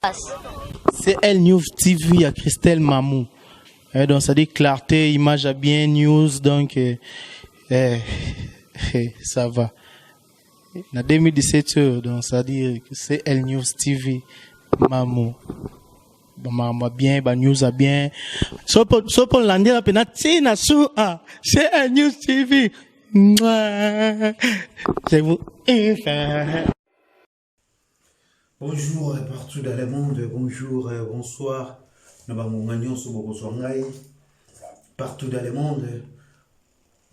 C'est Elle News TV à Christelle Mamou. Donc ça dit clarté, image à bien, news, donc ça va. Na 2017, donc ça dit que c'est Elle News TV Mamou. Maman bien, news à bien. So pour l'année la peine, c'est Elle News TV. Je vous Bonjour partout dans le monde, bonjour, bonsoir. Partout dans le monde.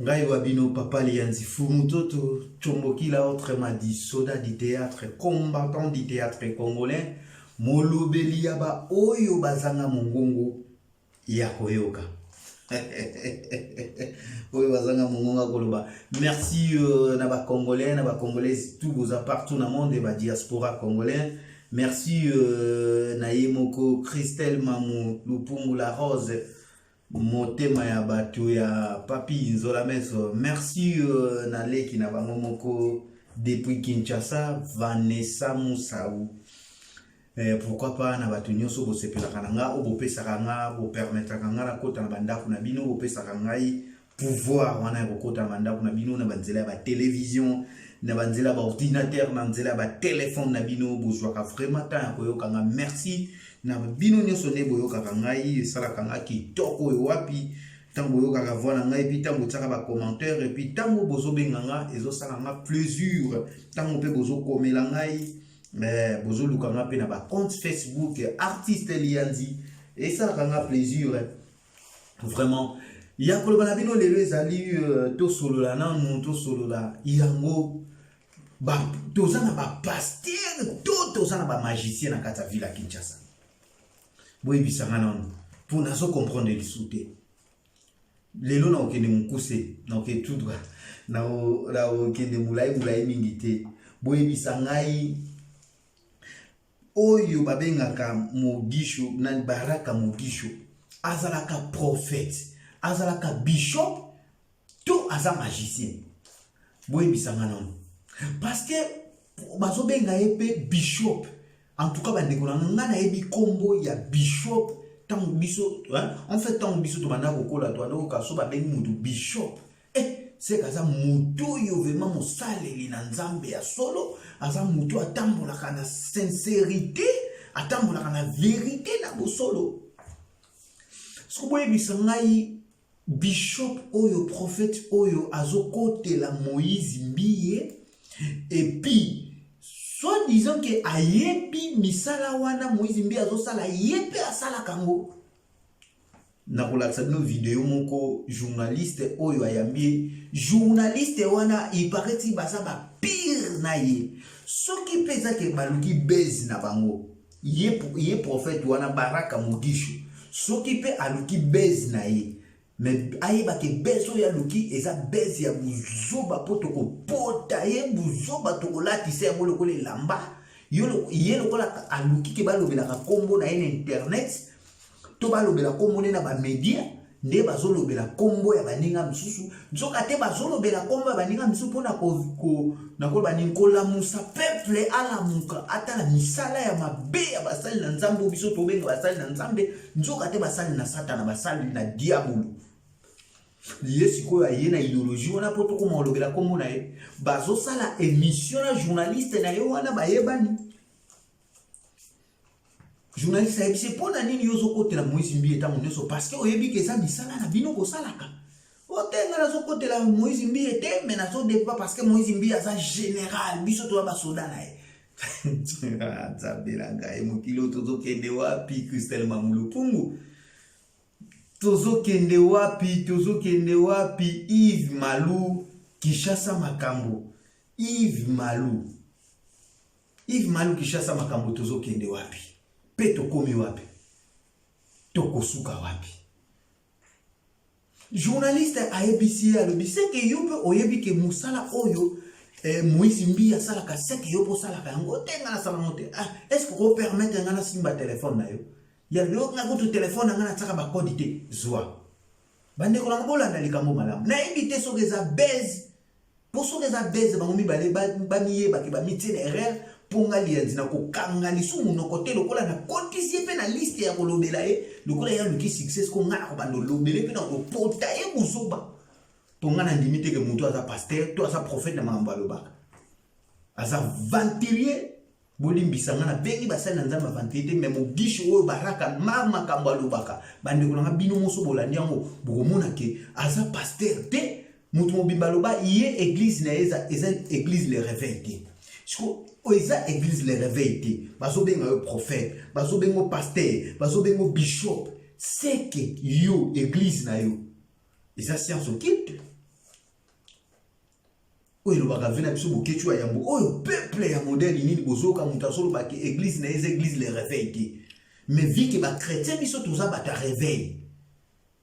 Ngai wabino papa lianzi fumutoto chomboki la autre m'a dit soda du théâtre, combattant du théâtre congolais, molobeli yaba oyo bazanga mongongo ya koyoka. Oyo bazanga mongonga koloba. Merci na ba congolais, na ba congolais tous vos partout dans le monde et ba diaspora congolais. Merci na yemoko Christelle Mamou Lupungu la Rose. Motema ya batu ya papi nzola meso. Merci Naleki na bangomoko depuis Kinshasa, Vanessa Moussaou. Pourquoi pas na batu nyonso bo sepela kananga o bo pesaka nga bo permettre kanga na kota na bandako na bino bo pesaka ngai pouvoir wana bo kota na bandako na bino na banzela ba télévision na banzela ba ordinateur na banzela ba téléphone na bino bo zwaka vraiment ta ko yokanga merci na bino nyonso ne bo yokaka ngai sala kanga kitoko yo wapi tango yokaka voilà ngai puis tango tsaka ba commentaire et puis tango bozo benganga ezo sala nga plaisir tango pe bozo komela ngai bozo lukanga pe na ba compte Facebook artiste Lianzi et ça kanga plaisir vraiment ya koloba na bino lelo ezali to solo la nanu to solo la yango ba tozana ba pasteur tozana ba magicien na kata ville à Kinshasa boy bisanga nanu pour nazo comprendre le souté lelo na okende mukuse na okende tout droit na okende mulai mingite boy bisangai oyo babengaka Mogisho na Baraka Mogisho azalaka prophète azalaka bishop to aza magicien boye bisanga non parce que bazo benga epé bishop en tout cas bandeko na na yebi kombo ya bishop tango biso en fait tango biso to banda kokola to ando ka so ba bengi mutu bishop c'est kaza mutu yo vraiment mosaleli na nzambe ya solo aza mutu atambolaka na sincérité atambolaka na vérité na bosolo soboye bisangai bishop oyo prophète oyo azokotela Moïse Mbiye et puis soit disant que ayebi misala wana Moïse Mbiye azosala yepe asala kango na kolakisa bino vidéo moko journaliste oyo ayambi journaliste wana ipareti baza ba pire na ye soki peza ke baluki bezi na bango ye prophète wana Baraka Mogisho soki pe aluki bezi na ye mais ayeba ke bezi oyo aluki eza bezi ya buzoba po tokopota ye buzoba tokolatisa yango lokola elamba ye lokola aluki ke balobelaka kombo na ye na internet to balobela kombo na ba media nde bazolobela kombo ya baninga misusu nzoka te bazolobela kombo ya baninga misusu pona ko baninkola musa peuple ala muka atala misala ya mabe ya basali na nzambe biso to benga basali na nzambe nzoka te basali na satana basali na diabolo yesi ko ya na idéologie wana poto ko molobela kombo na ye bazosala émission na journaliste na yo wana bayebani journaliste a dit pour nani yozo kote la Moïse Mbiye ta monyoso parce que oyebi ke za misala na bino ko salaka otenga na zo kote la Moïse Mbiye te mais na zo débat parce que Moïse Mbiye za général biso to ba soda na e zabela ngai mokilo tozo kende wapi Christelle Mamou Lupungu tozo kende wapi Yves Malou Kishasa Makambo Yves Malou Kishasa Makambo tozo kende wapi peto komi wapi tokosuka wapi journaliste a ABC alobi c'est que yo pe oyebi ke musala oyo Moïse Mbiye sala ka c'est que yo po sala ka ngo tenga na sala monte est-ce que vous permettre ngana simba téléphone na yo ya yo ngako to téléphone ngana tsaka ba code te zwa bande ko na ngola na likambo malamu na invité so keza base pour so keza base bango mibale ba miye ba ke ba mitine erreur ponga lianzina ko kanga lisumu no côté lokola na kotisi pe na liste ya kolobela ye lokola ya luki success ko ngana ko bando lobele pe na ko pota ye buzoba ponga na ndimite ke mutu aza pasteur to aza prophète na mambo alobaka aza ventilier bolimbisanga na bengi basali na nzamba ventilier mais mo gisho oyo baraka mama kambo alobaka bande kolanga bino moso bolandi yango bokomona ke aza pasteur te mutu mobimba loba ye église na eza église le réveil te siko eza église le réveil te bazo benga yo prophète bazo benga pasteur bazo benga bishop c'est que yo église na yo eza science occulte oyo lobaka vena biso bokechu ya yambo oyo peuple ya modèle nini bozoka mutasolo ba ke église na eza église le réveil te mais vi ke ba chrétien biso toza bata réveil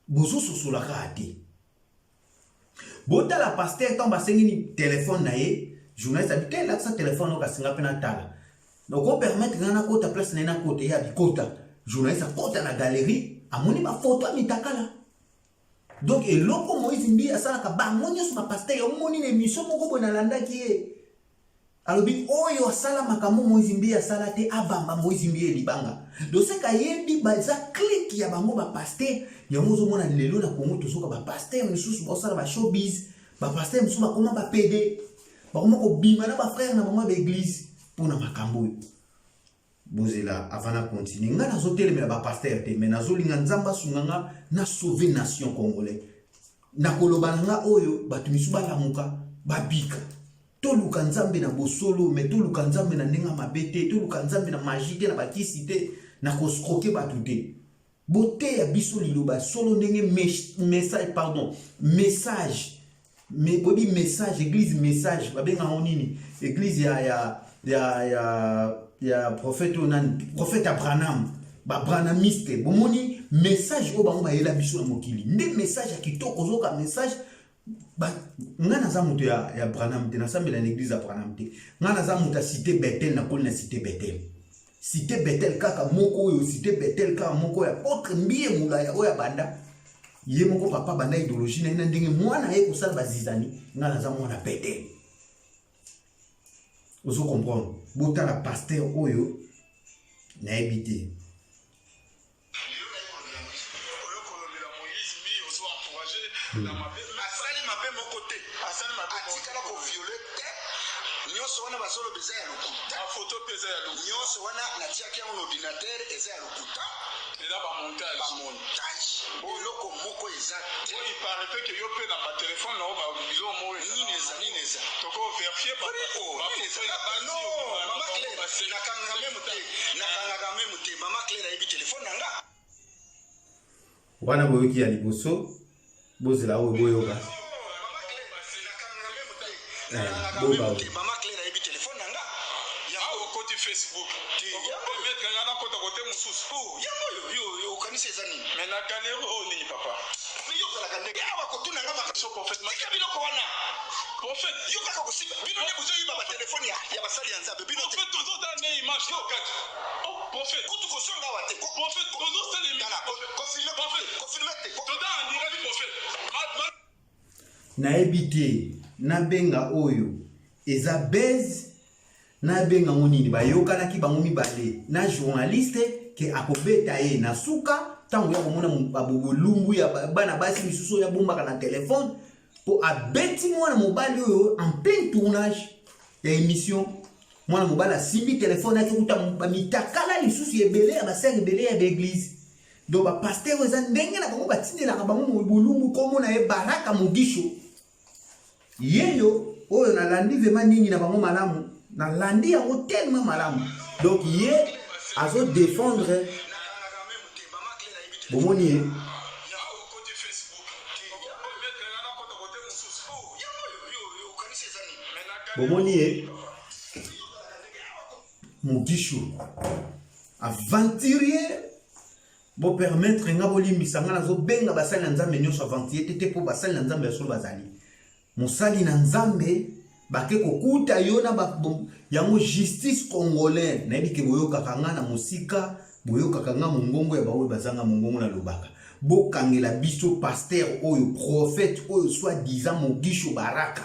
bozo sosola kate bota la pasteur quand basengi ni téléphone na ye journaliste a dit quel est ce téléphone au kasinga pena tala donc on permettre ngana kota place na côté ya bikota journaliste a kota na galerie amoni ba photo mitakala donc et loko Moïse Mbia sala ka ba monyo so ba pasteur yo moni na émission moko bona landa ki e alobi oyo sala makambo Moïse Mbia sala te abamba Moïse Mbia libanga donc c'est ka yebi ba za click ya bango ba pasteur ya mozo mona lelo na Congo tozoka ba pasteur misusu ba sala ba showbiz ba pasteur misusu ba koma ba PD bakoma ko bima na ba frère na bango ba église pona makambo bozela avant na continuer nga na zotele me ba pasteur te mais nazolinga nzamba sunganga na sauver nation congolais na koloba nga oyo batu misu balamuka babika toluka nzambe na bosolo mais toluka nzambe na ndenga mabete toluka nzambe na magie te na bakisi te na koskroke batu te bote ya biso liloba solo ndenge message mais bodi message église message babenga nini église ya prophète onani prophète Abraham ba branamiste bomoni message o bango ba yela biso na mokili nde message ya kitoko zoka message ba ngana za muto ya Abraham te na sambela na église Abraham te ngana za muto cité Bethel na kol na cité Bethel kaka moko oyo cité Bethel kaka moko ya autre mbiye mula ya oya banda ye moko papa banda idéologie na ina ndenge mwana ye ko sala bazizani ngana za mwana Bethel ozo comprendre bota la pasteur oyo na ebité asali mabe moko te atikala ko violer te nyonso wana bazolo beza ya lokuta photo peza ya lokuta nyonso wana natiaki yango na ordinateur eza ya lokuta eza ba montage eloko moko eza te il paraît que yo pe na ba téléphone na ba bilo mo nini eza toko vérifier ba mama Claire nakanga même te mama Claire ayebi téléphone nanga wana boyoki ya liboso bozela oyo boyoka mama Claire ayebi téléphone nanga yango koti Facebook mettre ngana kota kote mususu yango yo okanisa eza nini mais na galerie o nini papa mais yo kala kande awa kotuna nga makaso prophète maka biloko wana prophète yo kaka kosiba bino ne buzo yiba ba téléphone ya basali ya nzambe bino prophète tozo da ne image yo kati prophète kutu kosonga wa te prophète tozo sele kala confirme te toza andira di prophète na ebité na benga oyo eza base na benga ngonini bayokana ki bango mibale na journaliste ke akobeta ye na suka tango ya komona babulumbu ya bana basi misusu ya bomba na téléphone pour abeti mwana mobali oyo en plein tournage ya émission mwana mobali asimbi téléphone ati kuta mitakala lisusu ebele ya basere ebele ya l'église donc ba pasteur eza ndenge na bango batindelaka bango mobulumbu komo na ye Baraka Mugisho yeyo oyo nalandi vema nini na bango malamu nalandi yango tellement malamu donc ye azo défendre bomoni ye bomoni ye Mugisho aventurier bo permettre nga bolimbisa nga nazo benga basali na nzambe nyonso aventurier te po basali na nzambe solo bazali musali na nzambe bake kokuta yo na yango justice congolais na yebike boyokaka nga na musika boyokaka nga mongongo ya baoyo bazanga mongongo na lobaka bokangela biso pasteur oyo prophète oyo soi-disant Mugisho Baraka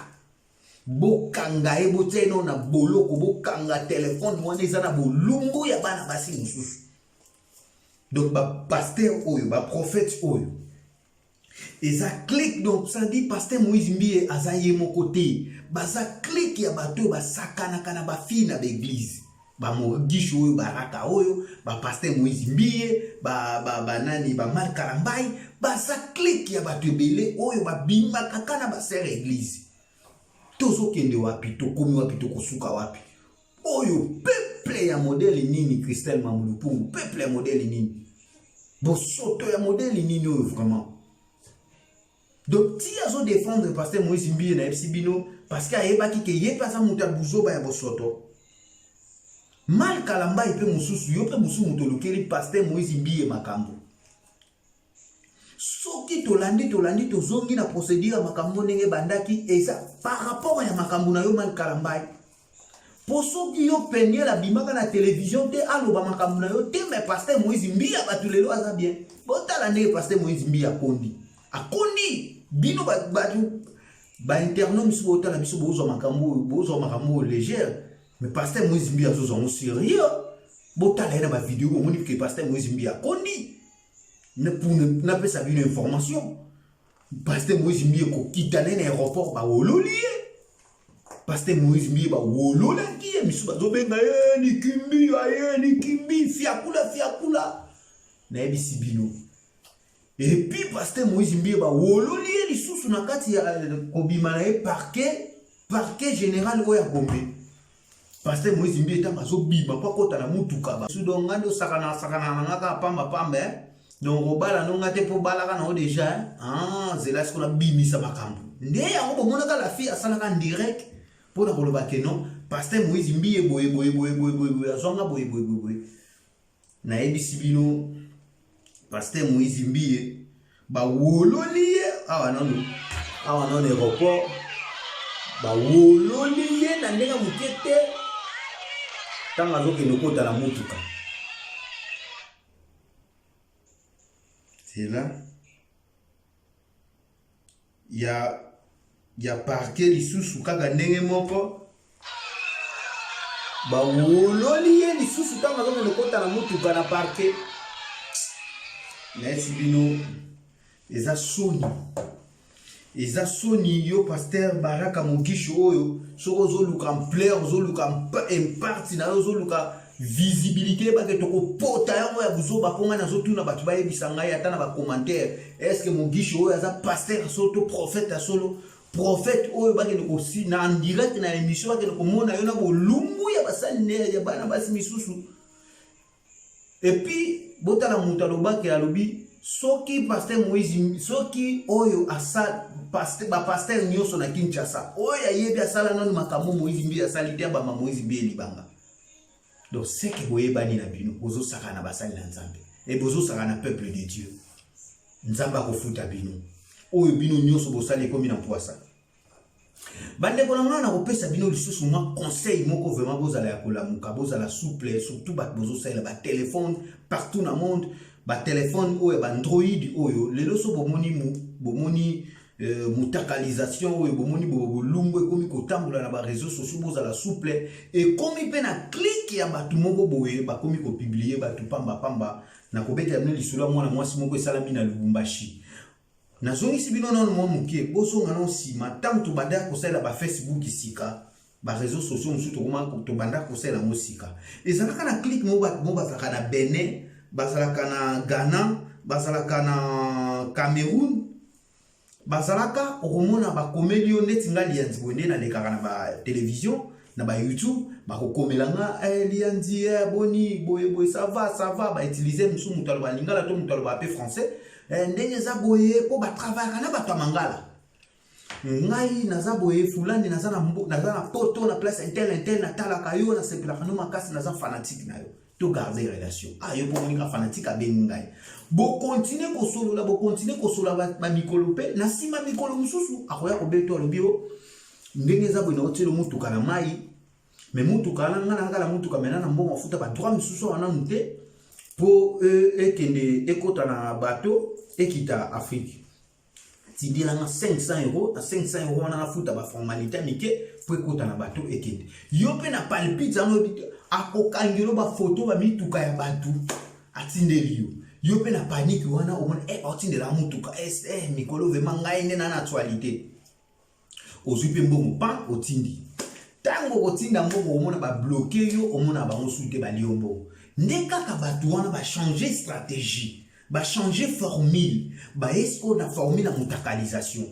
bokanga e boteno na boloko bokanga téléphone wana eza na bolumbu ya bana basi mosusu. Donc ba pasteur oyo ba prophète oyo eza clique, donc ça dit pasteur Moïse Mbie aza ye moko te, baza clique ya bato basakana kana ba fille na l'église ba mogisho oyo baraka oyo ba pasteur Moïse Mbie ba nani ba Mal Karambai baza clique ya bato ebele oyo ba bima kakana ba sœur église. Tozo kende wapi to komi wapi to kosuka wapi oyo peuple ya modèle nini Christelle Mamulupungu, peuple ya modèle nini bosoto ya modèle nini oyo vraiment. Donc si azo défendre pasteur Moïse Mbie na FCBino parce que ayebaki ke ye pasa muta buzoba ya bosoto Mal Karambai pe mususu yo pe musu mutolokeli pasteur Moïse Mbie makambo. Soki tolandi tozongi na procédure makambo ndenge bandaki eza par rapport ya makambo na yo Mal Karambai. Po soki yo penye la bimaka na télévision te aloba makambo na yo te, mais pasteur Moïse Mbie batulelo aza bien. Botala ndenge pasteur Moïse Mbie akondi. Akondi bino ba interno misu botala biso bozo makambo légère, mais pasteur Moïse Mbie azo zo sérieux. Botala na ba vidéo ko moni que pasteur Moïse Mbie akondi. Ne pour ne pas savoir une information. Pasteur Moïse Mbie ko kitane na aéroport ba wololié. Pasteur Moïse Mbie ba wolola ki misu ba zo benga ni kimbi fiakula na ebisi bino. Et puis pasteur Moïse Mbie ba wololié lisusu na kati ya kobima na parquet général oya Gombe. Pasteur Moïse Mbie ta mazo bima kwa kota na mutuka ba. Sudongando sakana ngaka pamba. Donc robala no ngate po balaka na déjà zela ce qu'on a bimisa makambo nde ya ngo monaka la fille asalaka en direct pour na koloba ke non pasteur Moïse Mbie boye azonga boye na ebisi bino pasteur Moïse Mbie ba wololie awa non aéroport ba wololie na ndenge mukete tanga zoke nokota na mutuka. C'est là. Il y a parquet lisusu kaka ndenge moko. Ba wololie lisusu tanga zo le kota na mutuka na parquet. Merci bino. Eza soni yo pasteur Baraka Mogisho oyo soko zo luka ampleur zo luka impact na zo luka visibilité ba ke toko pota yango ya buzo ba konga na zo tuna batu ba yebisanga ya tana ba commentaire est-ce que Mogisho oyo aza pasteur solo prophète solo prophète oyo ba ke ko si na en direct na émission ba ke ko mona yo na bolumbu ya basane ya bana basi misusu. Et puis botala mutalo ba ke alobi soki pasteur Moïse soki oyo asa pasteur nyoso na Kinshasa oyo yebi asala nanu makambo Moïse Mbie asali te ba Moïse Mbie libanga. Donc c'est que vous bani na bino bozo saka na basali na Nzambe et bozo saka na peuple de Dieu Nzamba ko futa bino oyo bino nyoso bosali komi na poisa bande ko na ko pesa bino lisusu ma conseil moko vraiment bozala ya kolamuka bozala souple surtout ba bozo sala ba téléphone partout na monde ba téléphone oyo ba Android oyo lelo so bomoni mutakalisation oyo bomoni bolumbu ekomi kotambola na ba réseaux sociaux bozala souple et komi pe na clique ya batu moko boye ba komi ko publier batu pamba na ko beta mne lisolo mwana mwasi moko esalami na Lubumbashi na zongi sibino na mo mukie boso ngana si matam to banda ko sala ba Facebook isika ba réseaux sociaux musu to koma to banda ko sala musika ezalaka na clique mo bazaka na Benin bazalaka na Ghana bazalaka na Cameroun bazalaka okomona ba comédien neti ngali ya nzibonde na lekaka na ba télévision na ba YouTube ba kokomelanga lianzi boni boye ça va ba utiliser musu mutalo ba lingala to mutalo ba pe français ndenge za boye po ba travailler na ba tamangala ngai naza boye fulani naza na poto na place intel na talaka yo na sepela no makasi naza fanatique na yo to garder relation yo po monika fanatique a bengai bo continuer ko solo ba mikolo pe na sima mikolo mususu akoya ko beto lobio ndenge za boye na otelo mutuka na mai mais mutuka na ngana ngala mutuka mena na mbongo futa ba droit mususu wana nte po ekende ekota na bato ekita Afrique tindelanga 500 euros, à 500 euros on a la futa ba formalité mike pour écouter na bateau ekende. Yo pe na palpite zano bito akokangelo ba photo ba mituka ya batu atindeli yo pe na panique wana o mona otindela mutuka mikolo ve manga ine na actualité. Ozupe mbongo pa otindi. Tango otinda mbongo o mona ba bloquer yo o mona ba osute ba liombo. Ndeka ka batu wana ba changer stratégie. Ba changer formule, ba esko na formule la mutakalisation.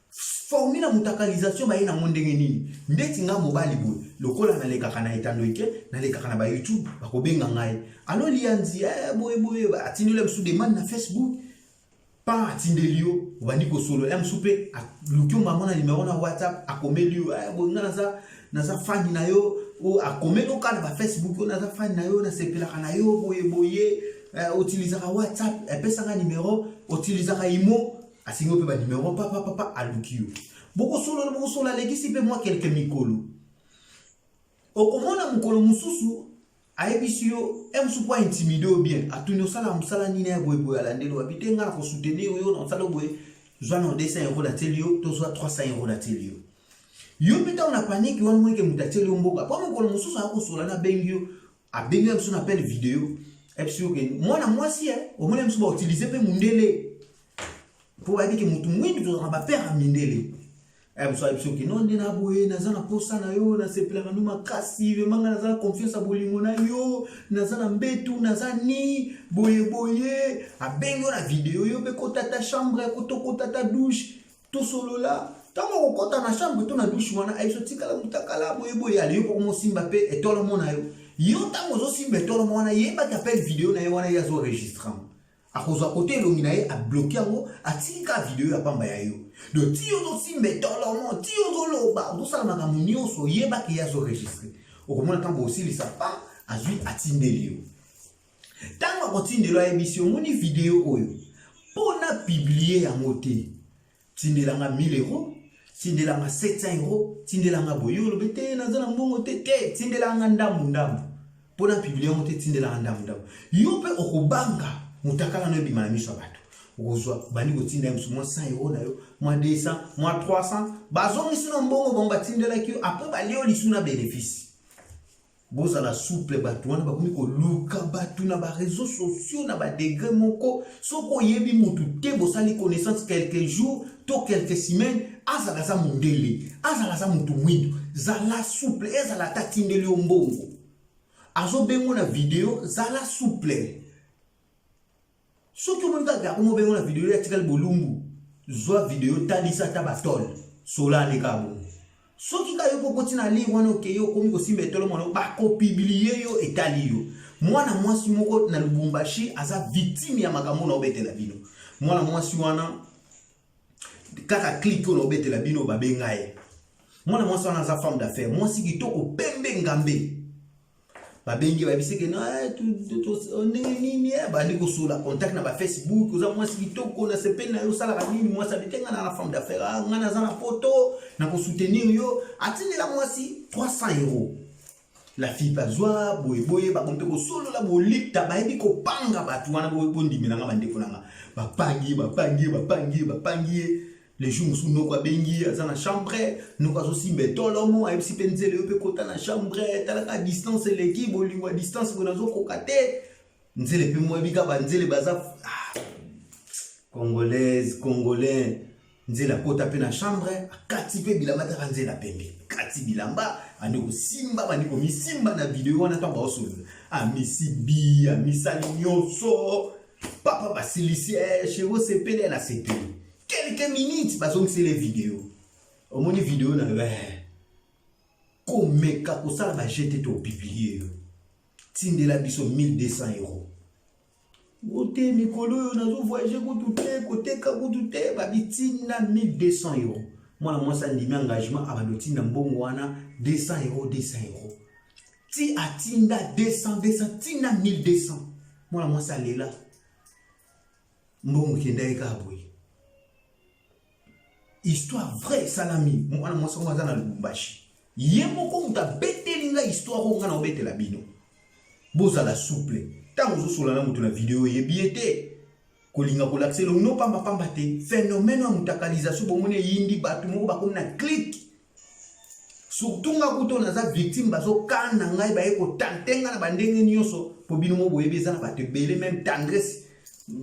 Formule la mutakalisation ba ina mondenge nini? Ndeti nga mobali boy, lokola na leka kana etando ike, na leka kana ba YouTube, ba kobenga ngai. Alo lianzi boy ba atindele msu demande na Facebook. Pa atindelio, bandi ko solo ya msupe, lukyo mamona numéro na WhatsApp, akomelio boy nga naza fani na yo, o akomelo kana ba Facebook o naza fani na yo na sepela kana yo boye. Utilisera WhatsApp, epesanga numéro, utilisera Imo, asingo pe ba numéro papa alukio. Boko solo legisi pe moi quelques mikolo. Okomona mukolo mususu aebisio emsu kwa intimider bien. Atunyo sala musala nini ya boy alandelo abitenga na ko soutenir yo na sala boy. Zwana 200 euros da telio, to soit 300 euros da telio. Yo pita on a panique wan mo ke mutatelio mboka. Pa mukolo mususu akosola na bengio, abengio emsu na appel vidéo. Moi na moi si au moins je vais utiliser pe mundele pour dire que mutu mwindu to ba père mindele so que non ndina boye nazana posa na yo na sepela na numa kasi ve manga nazana confiance bolingo na yo nazana mbetu nazani boye abengo na vidéo yo be kota ta chambre kota ta douche tout solo là tango kota na chambre to na douche wana aiso tikala mutakala boye ali yo pour mo simba pe et tout le monde na yo. Yo tango zo simbe tolo mwana yeba ki appelle vidéo na yo wana ya zo enregistrement. Akozo côté lomina ye a bloqué ngo atika vidéo ya pamba ya yo. Do ti yo zo simbe tolo mo ti yo zo loba do sala maka munio so yeba ki ya zo enregistrer. Okomona tango aussi li sapa azui atindeli yo. Tango akotindelo ya émission moni vidéo oyo. Pona publier ya moté. Tindelanga 1000 euros. Tindelanga 700 euros. Tindelanga boyo lobete nazana mbongo tete tindelanga ndamu. Pona publier moté tindelanga ndamu. Yo pe okobanga mutakala no bimana miso bato. Okozwa bani ko tinda msu mo 100 euros na yo, mo 200, mo 300. Bazongi sino mbongo bomba tindela ki après ba leo lisuna bénéfice. Boza la souple batu wana bakomi ko luka batu na ba réseaux sociaux na ba degré moko soko yebi mutu te bosali connaissance quelques jours to quelques semaines azala za mundele azala za mutu mwidu zala souple ezala tatindeli mbongo azo bengo na video zala souple soki omonga ga ko bengo na video ya tikal bolumbu zwa video talisa tabatol sola le kabo. Soki ka yo pokoti na li wana oke yo komi ko simbe tolo mwana ba ko publier yo etali yo. Mwana mwasi moko na Lubumbashi aza victime ya makambo na obetela bino. Mwana mwasi wana kaka click na obetela bino babenga ye. Mwana mwasi wana aza femme d'affaires. Mwasi kitoko pembe ngambe. Babengi babiseke na nini bandi ko sula contact na ba Facebook uza mwasi kitoko na sepena yo sala nini mwasi abitenga na la femme d'affaires ngana za na photo na ko soutenir yo atini la mwasi 300 euros. La fille bazwa boye ba kompe ko solo la bolita ba ebi ko panga batu wana bondimi na ngabande konanga bapangi les jours sous nos bengi dans la chambre nous ka aussi betolomo a aussi penzele yo pe kota na chambre talaka distance l'équipe bolingo à distance ko nazo kokate nzele pe mo bika banzele baza congolais nzela kota pe na chambre akati pe bilamba ta nzela pembe kati bilamba ande ko simba bandi ko misimba na video wana to ba osolo a misibi a misali nyoso papa basilicie chez vous c'est pele na sepeli quelques minutes bazong c'est les vidéos au moins vidéo na comme ka ko sala ba jeter to publier tindela biso 1200 euros. Ote mikolo nazo voyager ko touté côté ka ko touté ba bitina 1200 euros. Moi ça ndimi engagement abadotina mbongo wana 200 euros. Ti atinda 200 tina 1200. Moi ça lela. Mbongo kenda ikaboy. Histoire vraie salami. Moi ça on na Lubumbashi. Yemo ko muta betelinga histoire ko ngana obete la bino. Boza la souple. Tango zo sola na mutu na video yebiete. kolinga kolakse lo no pamba pamba te phénomène ya mutakalisation bomone yindi batu moko bakomi na clique surtout nga kuto naza victime bazo kana ngai ba eko tantenga na bandenge nyonso po bino mo boyebi eza na bato ebele même tendresse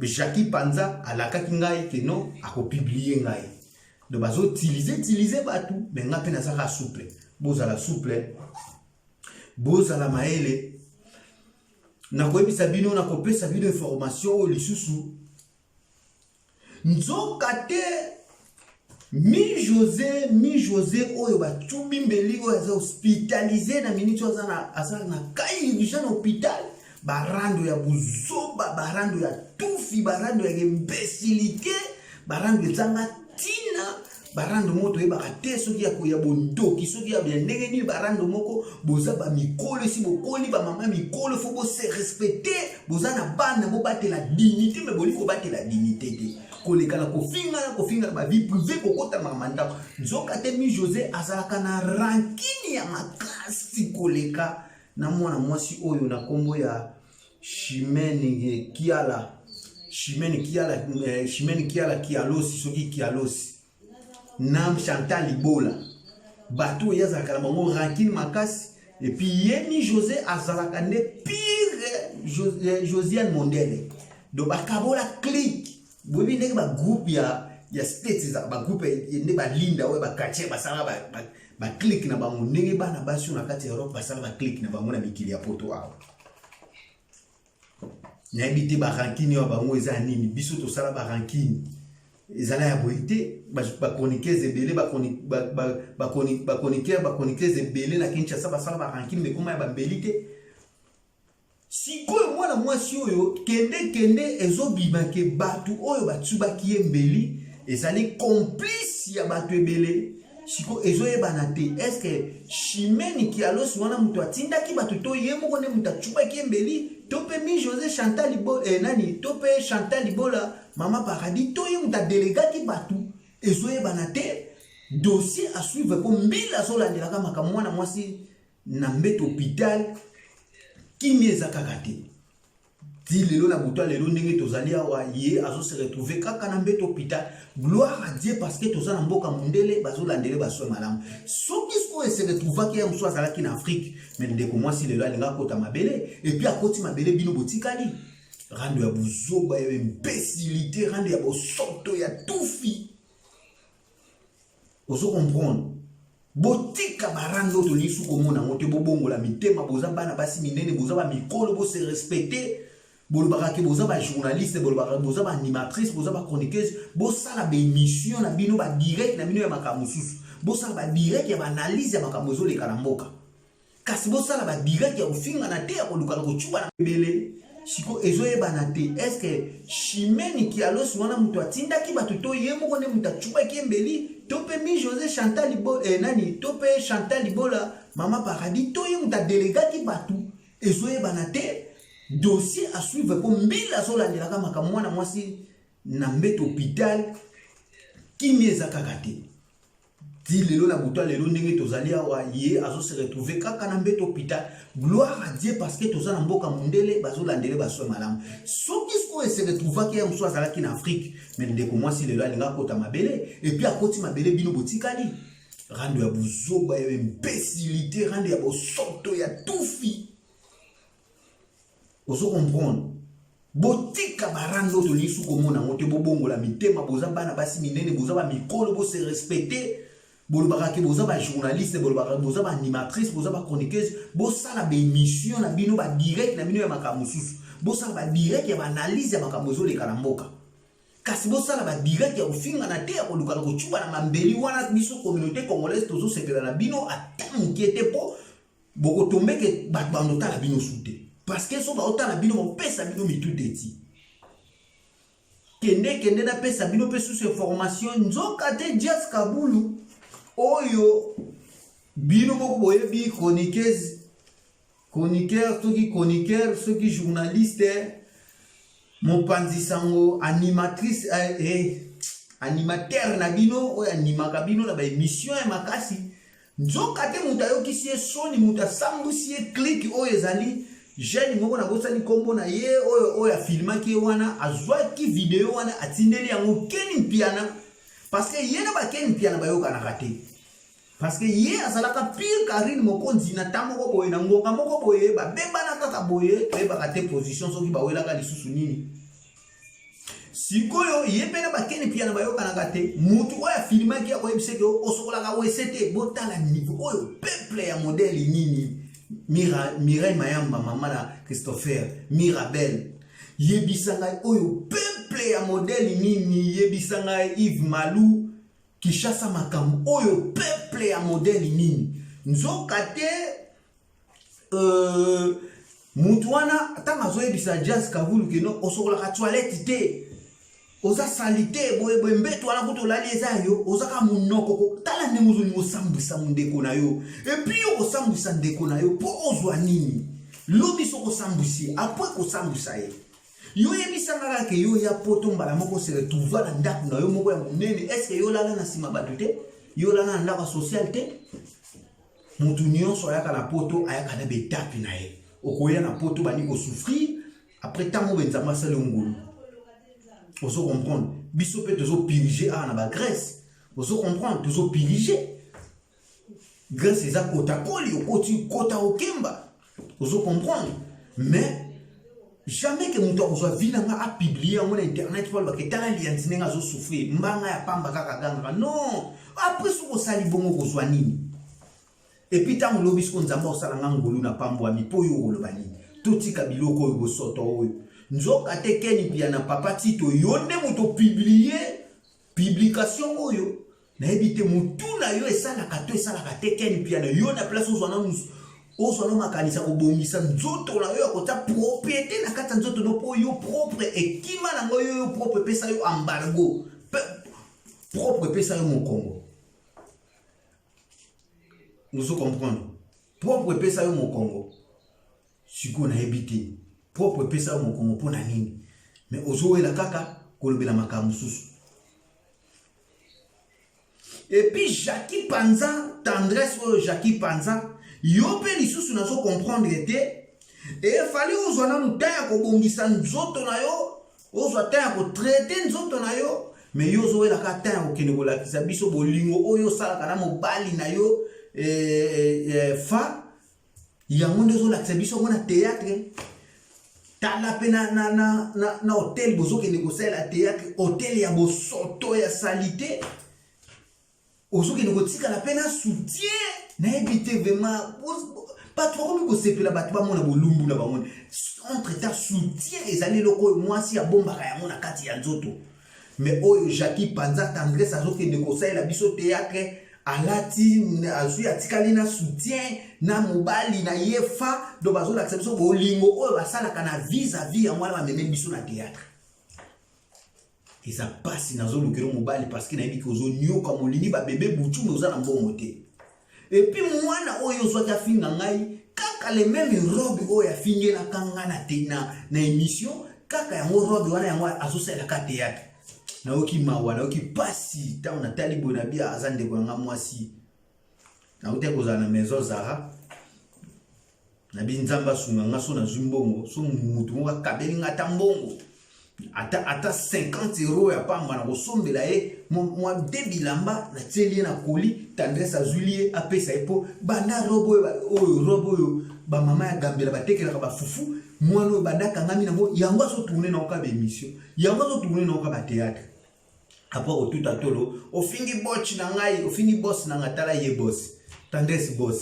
Jackie Panza alakaki ngai ke non akopublier ngai donc bazo utiliser batu mais nga pe nazaka souple bozala souple bozala maele na koyebisa bino na kopesa bino information lisusu nzoka te mi José oyo batubi mbeli oyo aza hospitalisé na minute aza na kai déjà na hôpital barando ya buzoba barando ya tufi barando ya imbécilité barando ezanga tina barando moto yebaka te soki ya koya bondoki soki ya ndenge nini barando moko boza ba mikolo si bokoli ba mama mikolo faut se respecter boza na bana bo batela dignité mais boli ko batela dignité te kolekala kofinga ba vie privée kokota mamanda nzoka te mi José azalaka na rankini ya makasi koleka na mwana mwasi oyo na kombo ya Chimene Kiala Kialosi soki Kialosi Nam Chantal Libola bato yazalaka na bango rankini makasi et puis yemi José azalaka ne pire Josiane Mondele do bakabola clique bobi ndenge ba groupe ya states ba groupe ndenge ba linda we ba quartier basala ba clique na bango ndenge bana basi na kati ya Europe basala ba clique na bango na mikili ya poto awo na ebite ba rankini wa bango eza nini biso to sala ba rankini ezala ya boite ba chroniqueurs ebele ba chroniqueurs ebele na Kinshasa basala ba rankini mais comment ya ba mbelite sikoyo mwana mwasi oyo kende ezobimake batu oyo batsubaki ye mbeli ezali complice ya batu ebele siko ezoyebana te est-ce que Chimene Kialosi wana mutu atindaki batu to ye moko ne mutu atsubaki ye mbeli to pe mi José Chantal Libola to pe Chantal Libola mama paradis to ye mutu adelegaki batu ezoyebana te dossier à suivre ko mbila zolandelaka makambo mwana mwasi na mbeto hôpital kimi ezakaka te di lelo na buto lelo ndenge tozali awa ye azo se retrouver kaka na mbeto hôpital gloire à Dieu parce que toza na mboka mundele bazolandele baso malamu soki sko se retrouver ki mso azalaki na Afrique mais ndeko mwasi lelo alinga kota mabele et puis akoti mabele bino botikali rando ya buzoba ya imbécilité rando ya bosoto ya tufi ozo comprendre botika barando to lisu komona mote bobongola mitema boza bana basi minene boza ba mikolo bo se respecter bolobaka ke boza ba journaliste bolobaka boza ba animatrice boza ba chroniqueuse bo sala ba émission na bino ba direct na bino ya makambo susu bo sala ba direct ya ba analyse ya makambo zo le kalamboka kasi bo sala ba direct ya ofinga na te ya koluka ko chuba na bele siko ezoyebana te est-ce que Chimene Kialosi wana mutu atindaki batu to ye moko ne mutu achuba kiembeli to pe mi José Chantal Libola to pe Chantal Libola mama paradis to ye mutu adelegaki batu ezoyebana te dossier à suivre ko mbila zolandelaka makambo mwana mwasi na mbeto hôpital kimi ezakaka te di lelo na buto lelo ndenge tozali awa ye azo se retrouver kaka na mbeto hôpital gloire à Dieu parce que toza na mboka mundele bazolandele baso malamu soki sko se retrouver ki mso azalaki na Afrique mais ndeko mwasi lelo alinga kota mabele et puis akoti mabele bino botikali rando ya buzoba ya imbécilité rando ya bosoto ya tufi ozo comprendre botika barando to lisu komona mote bobongola mitema boza bana basi minene boza ba mikolo bo se respecter bolobaka ke boza ba journaliste bolobaka boza ba animatrice boza ba chroniqueuse bo sala ba émission na bino ba direct na bino ya makambo susu bo sala ba direct ya ba analyse ya makambo zo le kalamboka kasi bo sala ba direct ya ofinga na te ya koluka ko chuba na mambeli wana biso communauté congolaise tozo sepela na bino atam qui était po boko tombe ke ba bandota la bino soute parce que so ba otala bino mo pesa bino mitu deti kende na pesa bino pe sous information nzoka te Jazz Kabulu oyo bino moko boyebi chroniqueur soki journaliste mopanzi sango animatrice animateur na bino oyo animaka bino na ba émission ya makasi nzoka te muta yoki sie soni muta sambu sie click oyo ezali jeune moko na bosani kombo na ye oyo afilmaki wana azwaki video wana atindeli yango Ken Mpiana parce que ye na ba Ken Mpiana bayokana kate parce que ye azalaka pire Karine Mokonzi na tamoko boye na ngonga moko boye ba bebana kaka boye ba kate position soki ba welaka lisusu nini sikoyo ye pena ba Ken Mpiana bayokana kate mutu oya filmaki ya koyebise ke osokola ka wesete botala niveau oyo peuple ya modèle nini Mireille Mayamba mama na Christopher Mirabel yebisanga oyo peuple ya modèle nini yebisanga Yves Malou Kishasa makambo oyo peuple ya modèle nini nzokate mutu wana tanga zoyebisa Jazz Kavulu keno osokola ka toilette te oza salite boye mbeto wana kuto lali ezayo oza ka munoko tala nemuzo ni osambisa ndeko na yo et puis osambisa ndeko na yo po ozwa nini lobi soko sambusi après ko sambusa ye yo yebisa ngaka ke yo ya poto mbala moko se retrouver na ndako na yo moko ya munene est-ce que yo lala na sima batu te yo lala na ndako social te mutu nyonso ayaka na poto ayaka na betapi na ye okoya na poto bani ko souffrir après tant mo benzama sale ngulu oso comprendre biso pe tozo piriger na ba Grèce oso comprendre tozo piriger Grèce eza kota koli okoti kota okemba oso comprendre mais jamais que mutu akozwa vinanga a publier en internet pour que tala lianzi nenga zo souffrir mbanga ya pamba kaka ganga non après soko sali bongo kozwa nini et puis tant lobi sko nzamba osala ngangolu na pambo ami po yo koloba nini totika biloko oyo bosoto oyo nzoka te Ken Mpiana papa Tito yonde muto publier publication oyo na ebite mutu na yo esala kato esala kate Ken Mpiana yo na place ozwana makanisa kobongisa nzoto na yo akota propriété na kata nzoto no po yo propre ekima na ngo yo propre pesa yo embargo propre pesa yo mokongo nous comprendre propre pesa yo mokongo siko na ebite propre pesa yo mokongo pona nini mais ozoela kaka kolobela makambo susu et puis Jackie Panza tendresse oyo Jackie Panza yo pe lisusu nazo comprendre te et fallait ozwana mutaya ko bongisa nzoto na yo ozwa taya ko traiter nzoto na yo mais yo zoela ka taya ko kene ko lakisa biso bolingo oyo sala kana mobali na yo fa yango ndezo lakisa biso mona théâtre tala pe na hotel bozo kene ko sala théâtre hotel ya bosoto ya salité ozo kene ko tika la pena soutien na ebité vraiment pas trop ko sepela batu ba mona bolumbu na ba mona entre ta soutien ezali loko moi si ya bomba ya mona kati ya nzoto mais oyo Jackie Panza tendresse azo kene ko sala biso théâtre alati azu atikali na soutien na mobali na yefa do bazo la biso bolingo oyo basala kana vis-à-vis ya mwana meme biso na théâtre eza pasi nazo lukero mobali parce que na yebi ko zo nyoka molini ba bébé butu moza na mbongo te et puis mwana oyo zo ta finga ngai kaka le même robe oyo afinge na kanga na tena na émission kaka yango robe wana yango azo sala ka théâtre na oki mawa na oki pasi ta on atali bona bia azande ko nga mwasi na ote ko za na maison Zara na binzamba sunga ngaso na zumbongo so mutu ngo kabeli ngata mbongo ata 50 € ya pamba na kosombela ye moi debilamba na teli na koli tendresse azulie apesa epo banda robo oyo ba mama ya gambela batekela ka ba fufu mwana banda kangami na mo yango so tourner na ka ba émission yango so tourner na ka ba théâtre après au tout atolo au fini botch na ngai au fini boss na ngatala ye boss tendresse boss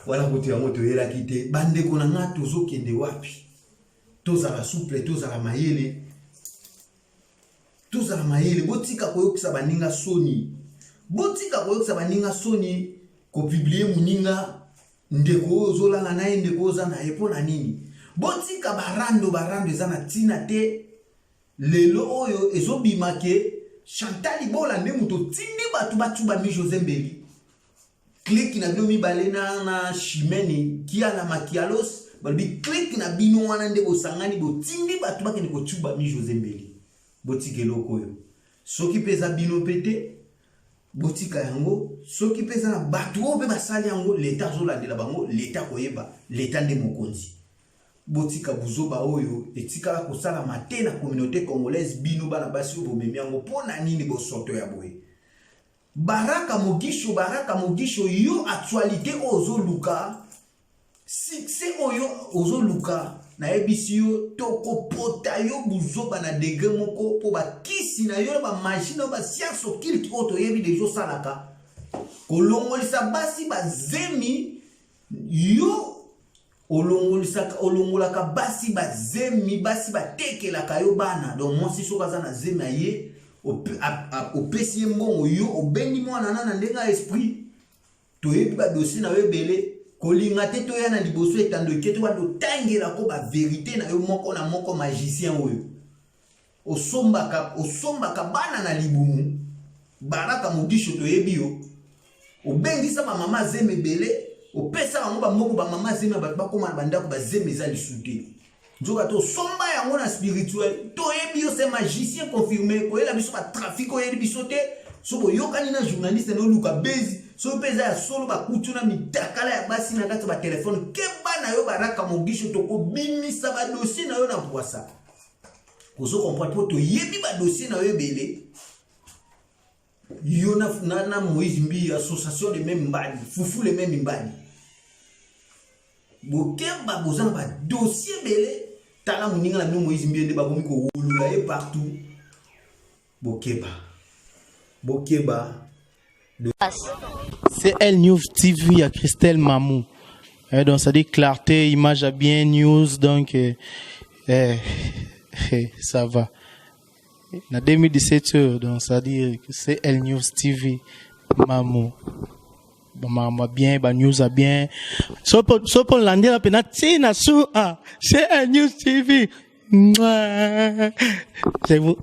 wala mutu ya moto yela kite bande ko na ngato zo kende wapi tozala souple tozala mayele botika koyokisa baninga soni ko publier muninga ndeko ozolanga na ndeko ozana epona nini botika barando eza na tina te lelo oyo ezobimake Chantal Ibola nde muto tindi batu ba mi José Mbeli click na bino mibale na Chimene kia na Makialos balbi click na bino wana nde bosangani botindi batu bakende ko tuba mi José Mbeli botike loko yo soki peza bino pete botika yango soki pesa na bato oyo mpe basali yango leta azolandela bango leta koyeba leta nde mokonzi botika buzoba oyo etikala kosalama te na communauté congolaise bino bana basi oyo bomemi yango mpo na nini bosoto ya boye Baraka Mogisho yo actualité ozoluka succès oyo ozoluka na ebisi yo toko pota yo buzoba na degré moko po ba kisi na yo ba machine ba science occulte oto yebi dejo salaka kolongolisa basi ba zemi yo olongolaka basi ba zemi basi ba tekelaka yo bana donc moi si so kaza na zemi aye opesi mbongo yo obendi mwana na ndenga esprit to yebi ba dossier na yo belé kolinga te to ya na liboso etando keto ba do tangela ko ba vérité na yo moko na moko magicien oyo osombaka bana na libumu Baraka Mogisho to yebi yo obengisa ba mama zeme belé opesa bango ba moko ba mama zeme ba koma banda ko ba zeme za lisute nzoka to somba yango na spirituel to yebi yo c'est magicien confirmé ko yela biso ba trafic ko yebi biso te so bo yokani na journaliste no luka bezi so peza ya solo ba kutuna mitakala ya basi na kati ba telefone keba na yo Baraka Mogisho to ko bimisa ba dossier na yo na poisa ko so comprendre po to yebi ba dossier na yo belé yo na Moïse Mbi association de même mbadi fufu le même mbadi bokemba bozana ba dossier belé tala muninga na Moïse Mbi nde ba bomi ko wulula e partout bokeba C'est Elle News TV à Christelle Mamou. Donc ça dit clarté, image à bien, news, donc ça va. Na 2017, donc ça dit que c'est Elle News TV Mamou. Bah bien, bah news à bien. So pour l'année la peine, c'est Elle News TV. Je vous